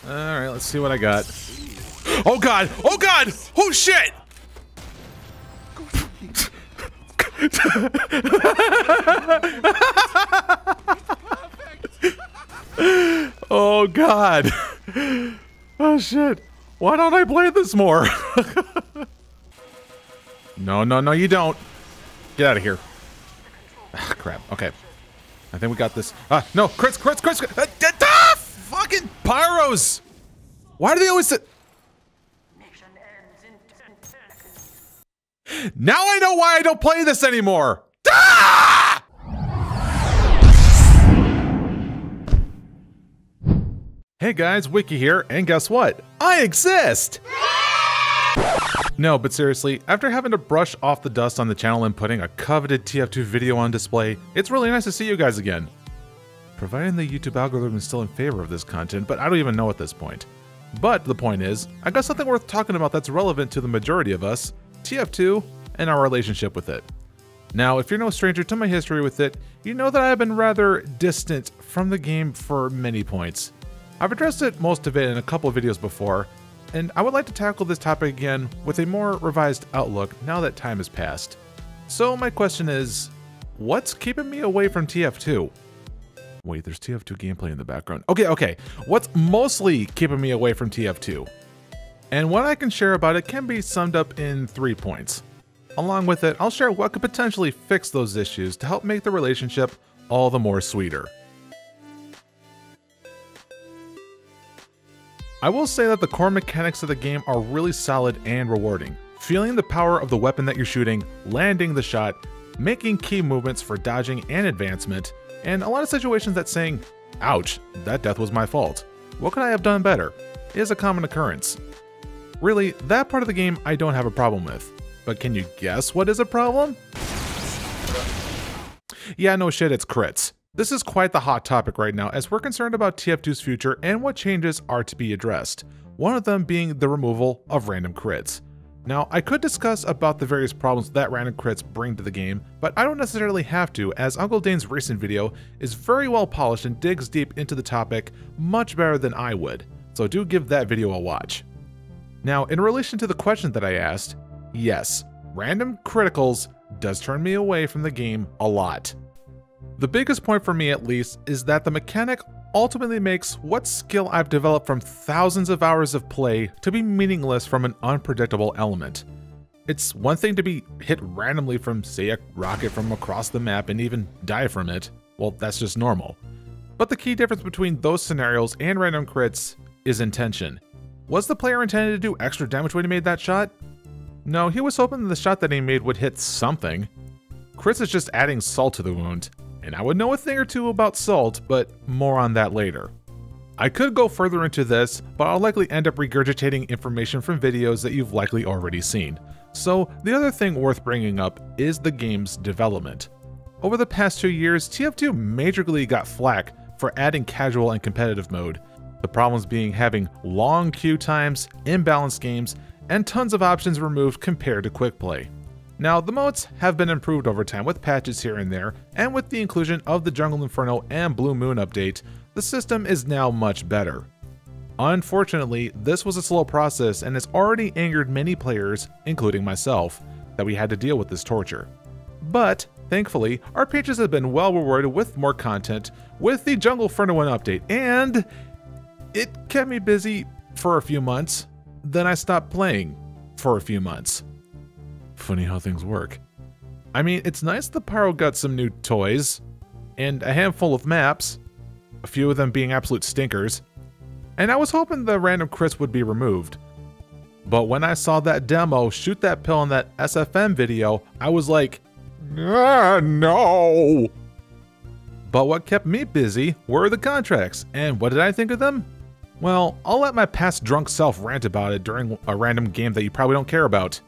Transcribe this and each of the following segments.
Alright, let's see what I got. Oh god! Oh god! Oh shit! Oh god! Oh shit! Why don't I play this more? No, no, no, you don't. Get out of here. Ah, crap. Okay. I think we got this. No, crits! Fucking pyros! Why do they always say... Now I know why I don't play this anymore! Ah! Hey guys, Wiki here, and guess what? I exist! No, but seriously, after having to brush off the dust on the channel and putting a coveted TF2 video on display, it's really nice to see you guys again. Providing the YouTube algorithm is still in favor of this content, but I don't even know at this point. But the point is, I got something worth talking about that's relevant to the majority of us, TF2, and our relationship with it. Now, if you're no stranger to my history with it, you know that I have been rather distant from the game for many points. I've addressed most of it in a couple of videos before, and I would like to tackle this topic again with a more revised outlook now that time has passed. So my question is, what's keeping me away from TF2? Wait, there's TF2 gameplay in the background. Okay. What's mostly keeping me away from TF2? And what I can share about it can be summed up in 3 points. Along with it, I'll share what could potentially fix those issues to help make the relationship all the more sweeter. I will say that the core mechanics of the game are really solid and rewarding. Feeling the power of the weapon that you're shooting, landing the shot, making key movements for dodging and advancement, and a lot of situations that saying, ouch, that death was my fault. What could I have done better? Is a common occurrence. Really, that part of the game I don't have a problem with. But can you guess what is a problem? Yeah, no shit, it's crits. This is quite the hot topic right now as we're concerned about TF2's future and what changes are to be addressed. One of them being the removal of random crits. Now, I could discuss about the various problems that random crits bring to the game, but I don't necessarily have to, as Uncle Dane's recent video is very well polished and digs deep into the topic much better than I would, so do give that video a watch. Now, in relation to the question that I asked, yes, random criticals does turn me away from the game a lot. The biggest point for me at least is that the mechanic ultimately makes what skill I've developed from thousands of hours of play to be meaningless from an unpredictable element. It's one thing to be hit randomly from, say, a rocket from across the map and even die from it. Well, that's just normal. But the key difference between those scenarios and random crits is intention. Was the player intended to do extra damage when he made that shot? No, he was hoping the shot that he made would hit something. Crits is just adding salt to the wound. And I would know a thing or two about salt, but more on that later. I could go further into this, but I'll likely end up regurgitating information from videos that you've likely already seen. So the other thing worth bringing up is the game's development. Over the past 2 years, TF2 majorly got flack for adding casual and competitive mode. The problems being having long queue times, imbalanced games, and tons of options removed compared to quick play. Now, the modes have been improved over time with patches here and there, and with the inclusion of the Jungle Inferno and Blue Moon update, the system is now much better. Unfortunately, this was a slow process and has already angered many players, including myself, that we had to deal with this torture. But, thankfully, our pages have been well rewarded with more content with the Jungle Inferno update, and it kept me busy for a few months. Then I stopped playing for a few months. Funny how things work. I mean, it's nice the Pyro got some new toys, and a handful of maps, a few of them being absolute stinkers, and I was hoping the random crits would be removed. But when I saw that demo shoot that pill in that SFM video, I was like, no! But what kept me busy were the contracts, and what did I think of them? Well, I'll let my past drunk self rant about it during a random game that you probably don't care about.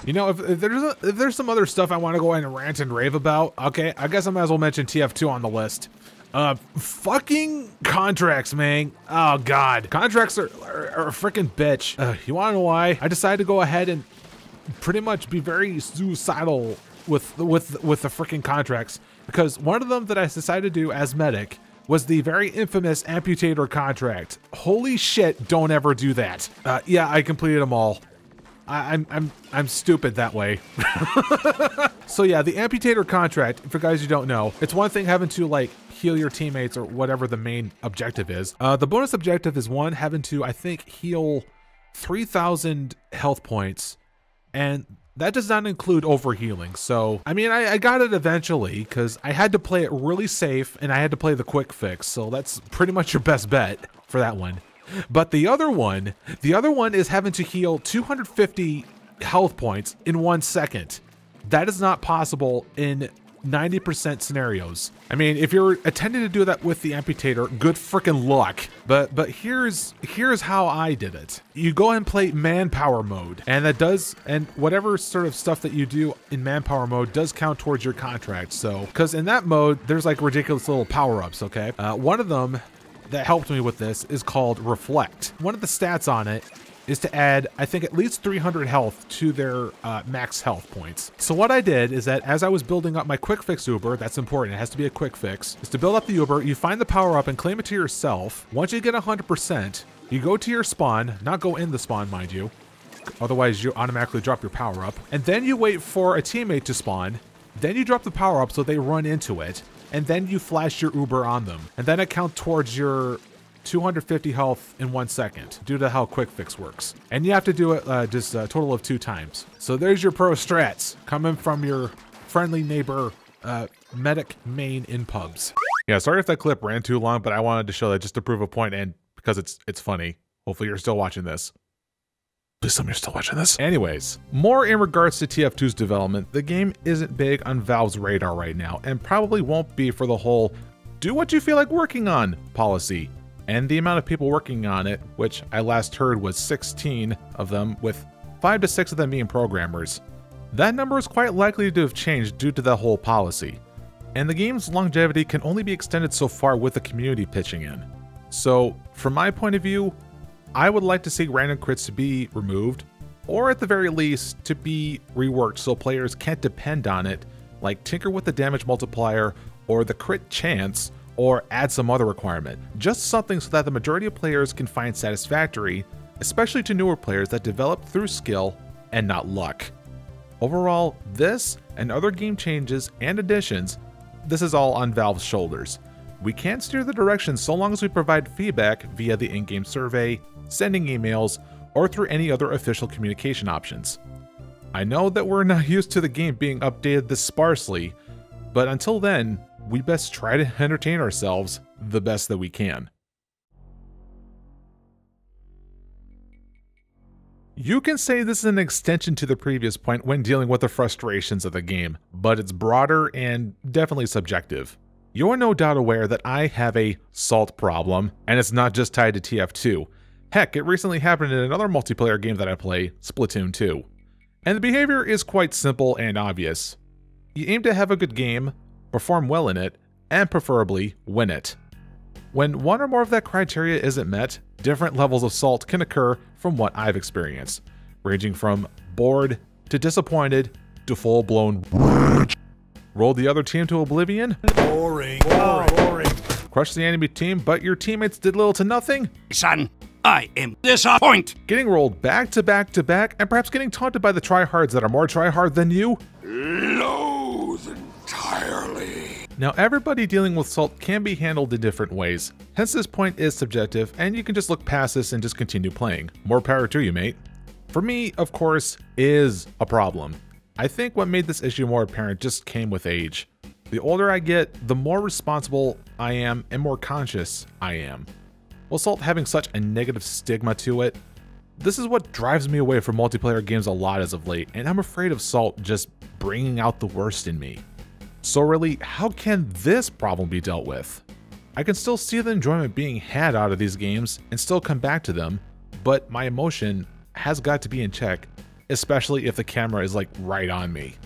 You know, if there's some other stuff I want to go ahead and rant and rave about, okay, I guess I might as well mention TF2 on the list. Fucking contracts, man. Oh god, contracts are a freaking bitch. You want to know why? I decided to go ahead and pretty much be very suicidal with the freaking contracts, because one of them that I decided to do as medic was the very infamous amputator contract. Holy shit, don't ever do that. Yeah, I completed them all. I'm stupid that way. So yeah, the amputator contract, for guys who don't know, it's one thing having to like heal your teammates or whatever the main objective is. The bonus objective is one, having to, I think, heal 3,000 health points, and that does not include overhealing. So, I mean, I got it eventually because I had to play it really safe and I had to play the quick fix. So that's pretty much your best bet for that one. But the other one is having to heal 250 health points in 1 second. That is not possible in 90% scenarios. I mean, if you're attempting to do that with the amputator, good freaking luck. But here's how I did it. You go and play manpower mode, and whatever sort of stuff that you do in manpower mode does count towards your contract. So, because in that mode, there's like ridiculous little power-ups, okay? One of them that helped me with this is called Reflect. One of the stats on it is to add, I think, at least 300 health to their max health points. So what I did is that as I was building up my quick fix Uber, that's important, it has to be a quick fix, is to build up the Uber, you find the power up and claim it to yourself. Once you get 100%, you go to your spawn, not go in the spawn, mind you, otherwise you automatically drop your power up, and then you wait for a teammate to spawn, then you drop the power up so they run into it, and then you flash your Uber on them, and then it counts towards your 250 health in 1 second due to how quick fix works. And you have to do it just a total of 2 times. So there's your pro strats coming from your friendly neighbor medic main in pubs. Yeah, sorry if that clip ran too long, but I wanted to show that just to prove a point and because it's funny. Hopefully you're still watching this. Please tell me you're still watching this. Anyways, more in regards to TF2's development, the game isn't big on Valve's radar right now and probably won't be for the whole do what you feel like working on policy. And the amount of people working on it, which I last heard was 16 of them, with 5 to 6 of them being programmers. That number is quite likely to have changed due to the whole policy. And the game's longevity can only be extended so far with the community pitching in. So, from my point of view, I would like to see random crits to be removed, or at the very least, to be reworked so players can't depend on it, like tinker with the damage multiplier or the crit chance, or add some other requirement. Just something so that the majority of players can find satisfactory, especially to newer players that develop through skill and not luck. Overall, this and other game changes and additions, this is all on Valve's shoulders. We can't steer the direction so long as we provide feedback via the in-game survey, sending emails, or through any other official communication options. I know that we're not used to the game being updated this sparsely, but until then, we best try to entertain ourselves the best that we can. You can say this is an extension to the previous point when dealing with the frustrations of the game, but it's broader and definitely subjective. You're no doubt aware that I have a salt problem, and it's not just tied to TF2. Heck, it recently happened in another multiplayer game that I play, Splatoon 2. And the behavior is quite simple and obvious. You aim to have a good game, perform well in it, and preferably win it. When one or more of that criteria isn't met, different levels of salt can occur from what I've experienced, ranging from bored to disappointed to full-blown roll the other team to oblivion, boring, crush the enemy team but your teammates did little to nothing, Son, I am disappointed, getting rolled back to back to back, and perhaps getting taunted by the tryhards that are more tryhard than you, loathe entirely. Now, everybody dealing with salt can be handled in different ways, hence this point is subjective, and you can just look past this and just continue playing. More power to you, mate. For me, of course, is a problem. I think what made this issue more apparent just came with age. The older I get, the more responsible I am and more conscious I am. With salt having such a negative stigma to it, this is what drives me away from multiplayer games a lot as of late, and I'm afraid of salt just bringing out the worst in me. So really, how can this problem be dealt with? I can still see the enjoyment being had out of these games and still come back to them, but my emotion has got to be in check, especially if the camera is like right on me.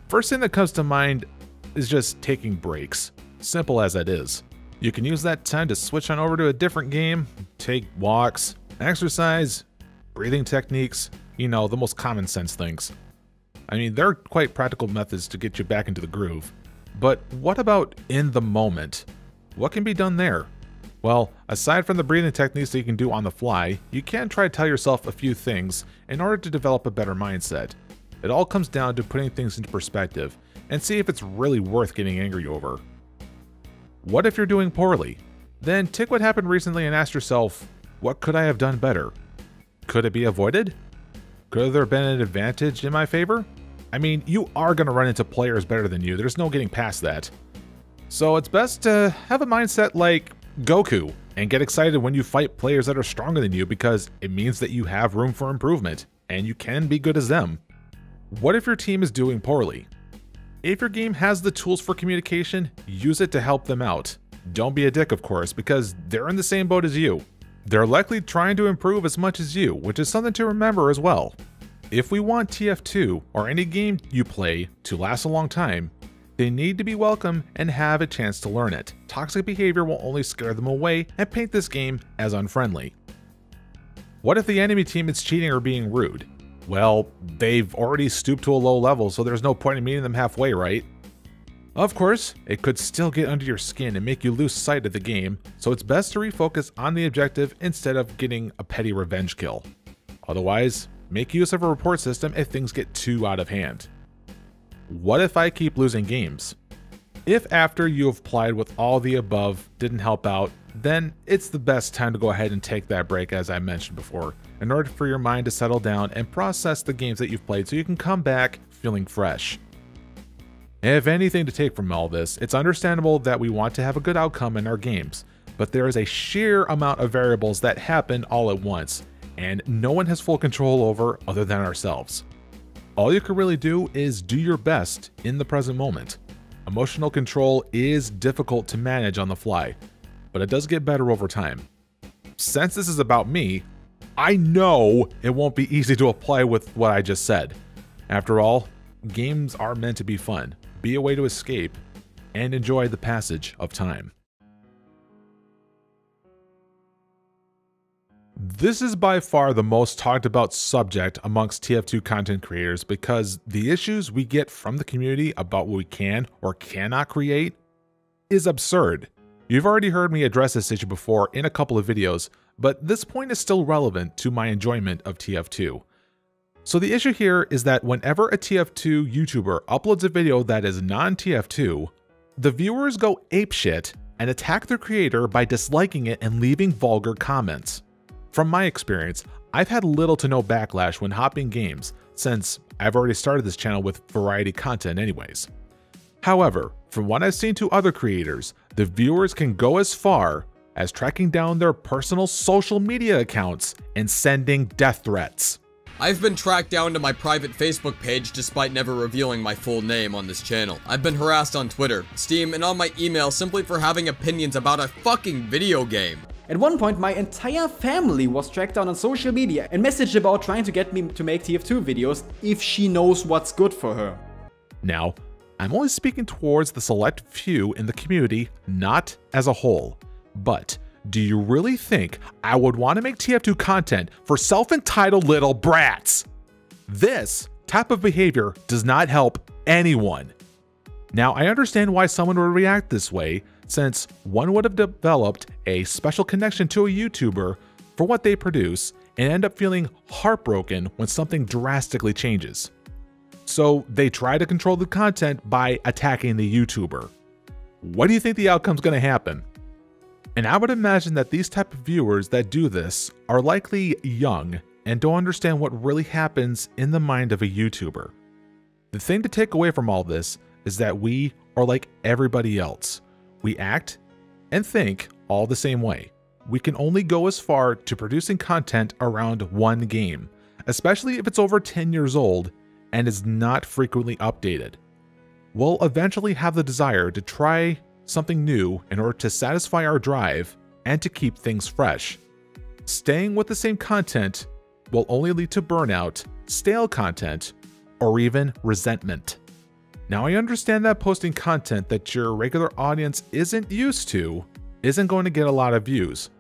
First thing that comes to mind is just taking breaks, simple as that is. You can use that time to switch on over to a different game, take walks, exercise, breathing techniques, you know, the most common sense things. I mean, they're quite practical methods to get you back into the groove. But what about in the moment? What can be done there? Well, aside from the breathing techniques that you can do on the fly, you can try to tell yourself a few things in order to develop a better mindset. It all comes down to putting things into perspective and see if it's really worth getting angry over. What if you're doing poorly? Then take what happened recently and ask yourself, what could I have done better? Could it be avoided? Could there have been an advantage in my favor? I mean, you are going to run into players better than you, there's no getting past that. So it's best to have a mindset like Goku and get excited when you fight players that are stronger than you because it means that you have room for improvement and you can be good as them. What if your team is doing poorly? If your game has the tools for communication, use it to help them out. Don't be a dick, of course, because they're in the same boat as you. They're likely trying to improve as much as you, which is something to remember as well. If we want TF2 or any game you play to last a long time, they need to be welcome and have a chance to learn it. Toxic behavior will only scare them away and paint this game as unfriendly. What if the enemy team is cheating or being rude? Well, they've already stooped to a low level, so there's no point in meeting them halfway, right? Of course, it could still get under your skin and make you lose sight of the game, so it's best to refocus on the objective instead of getting a petty revenge kill. Otherwise, make use of a report system if things get too out of hand. What if I keep losing games? If after you have played with all the above didn't help out, then it's the best time to go ahead and take that break, as I mentioned before, in order for your mind to settle down and process the games that you've played so you can come back feeling fresh. If anything to take from all this, it's understandable that we want to have a good outcome in our games, but there is a sheer amount of variables that happen all at once, and no one has full control over other than ourselves. All you can really do is do your best in the present moment. Emotional control is difficult to manage on the fly, but it does get better over time. Since this is about me, I know it won't be easy to apply with what I just said. After all, games are meant to be fun, be a way to escape, and enjoy the passage of time. This is by far the most talked about subject amongst TF2 content creators because the issues we get from the community about what we can or cannot create is absurd. You've already heard me address this issue before in a couple of videos, but this point is still relevant to my enjoyment of TF2. So the issue here is that whenever a TF2 YouTuber uploads a video that is non-TF2, the viewers go apeshit and attack their creator by disliking it and leaving vulgar comments. From my experience, I've had little to no backlash when hopping games, since I've already started this channel with variety content anyways. However, from what I've seen to other creators, the viewers can go as far as tracking down their personal social media accounts and sending death threats. I've been tracked down to my private Facebook page despite never revealing my full name on this channel. I've been harassed on Twitter, Steam, and on my email simply for having opinions about a fucking video game. At one point, my entire family was tracked down on social media and messaged about trying to get me to make TF2 videos if she knows what's good for her. Now, I'm only speaking towards the select few in the community, not as a whole. But do you really think I would want to make TF2 content for self-entitled little brats? This type of behavior does not help anyone. Now, I understand why someone would react this way, since one would have developed a special connection to a YouTuber for what they produce and end up feeling heartbroken when something drastically changes. So they try to control the content by attacking the YouTuber. What do you think the outcome's going to happen? And I would imagine that these type of viewers that do this are likely young and don't understand what really happens in the mind of a YouTuber. The thing to take away from all this is that we are like everybody else. We act and think all the same way. We can only go as far to producing content around one game, especially if it's over 10 years old and is not frequently updated. We'll eventually have the desire to try something new in order to satisfy our drive and to keep things fresh. Staying with the same content will only lead to burnout, stale content, or even resentment. Now, I understand that posting content that your regular audience isn't used to isn't going to get a lot of views.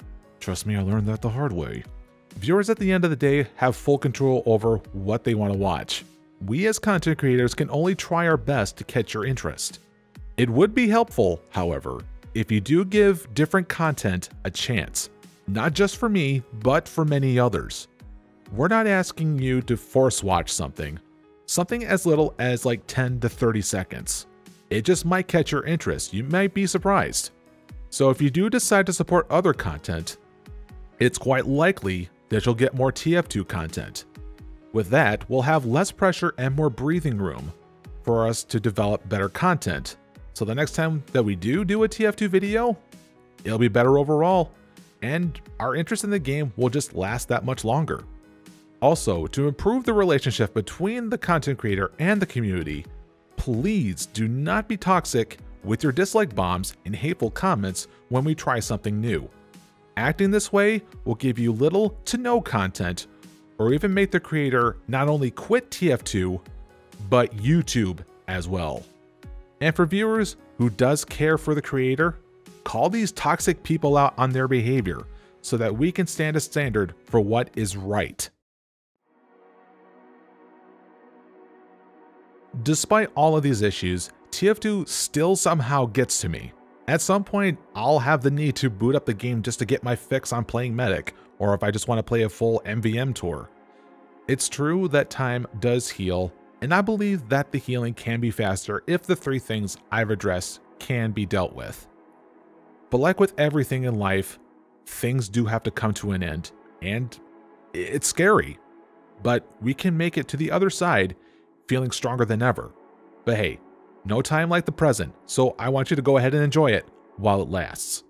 Trust me, I learned that the hard way. Viewers at the end of the day have full control over what they want to watch. We as content creators can only try our best to catch your interest. It would be helpful, however, if you do give different content a chance, not just for me, but for many others. We're not asking you to force watch something as little as like 10 to 30 seconds. It just might catch your interest. You might be surprised. So if you do decide to support other content, it's quite likely that you'll get more TF2 content. With that, we'll have less pressure and more breathing room for us to develop better content. So the next time that we do a TF2 video, it'll be better overall, and our interest in the game will just last that much longer. Also, to improve the relationship between the content creator and the community, please do not be toxic with your dislike bombs and hateful comments when we try something new. Acting this way will give you little to no content, or even make the creator not only quit TF2, but YouTube as well. And for viewers who does care for the creator, call these toxic people out on their behavior so that we can stand a standard for what is right. Despite all of these issues, TF2 still somehow gets to me. At some point, I'll have the need to boot up the game just to get my fix on playing Medic, or if I just want to play a full MVM tour. It's true that time does heal, and I believe that the healing can be faster if the 3 things I've addressed can be dealt with. But like with everything in life, things do have to come to an end, and it's scary. But we can make it to the other side feeling stronger than ever. But hey, no time like the present, so I want you to go ahead and enjoy it while it lasts.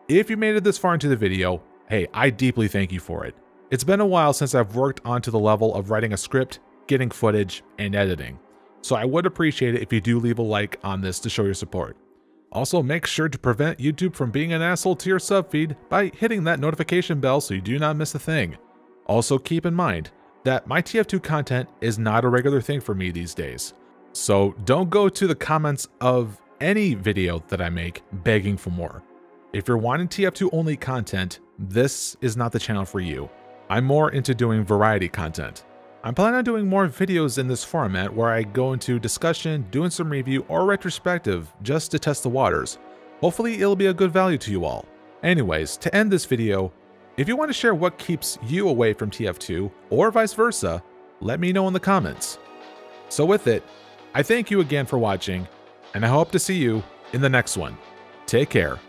If you made it this far into the video, hey, I deeply thank you for it. It's been a while since I've worked onto the level of writing a script, getting footage, and editing, so I would appreciate it if you do leave a like on this to show your support. Also, make sure to prevent YouTube from being an asshole to your sub feed by hitting that notification bell so you do not miss a thing. Also, keep in mind that my TF2 content is not a regular thing for me these days. So don't go to the comments of any video that I make begging for more. If you're wanting TF2 only content, this is not the channel for you. I'm more into doing variety content. I'm planning on doing more videos in this format where I go into discussion, doing some review or retrospective just to test the waters. Hopefully it'll be a good value to you all. Anyways, to end this video, if you want to share what keeps you away from TF2 or vice versa, let me know in the comments. So with it, I thank you again for watching, and I hope to see you in the next one. Take care.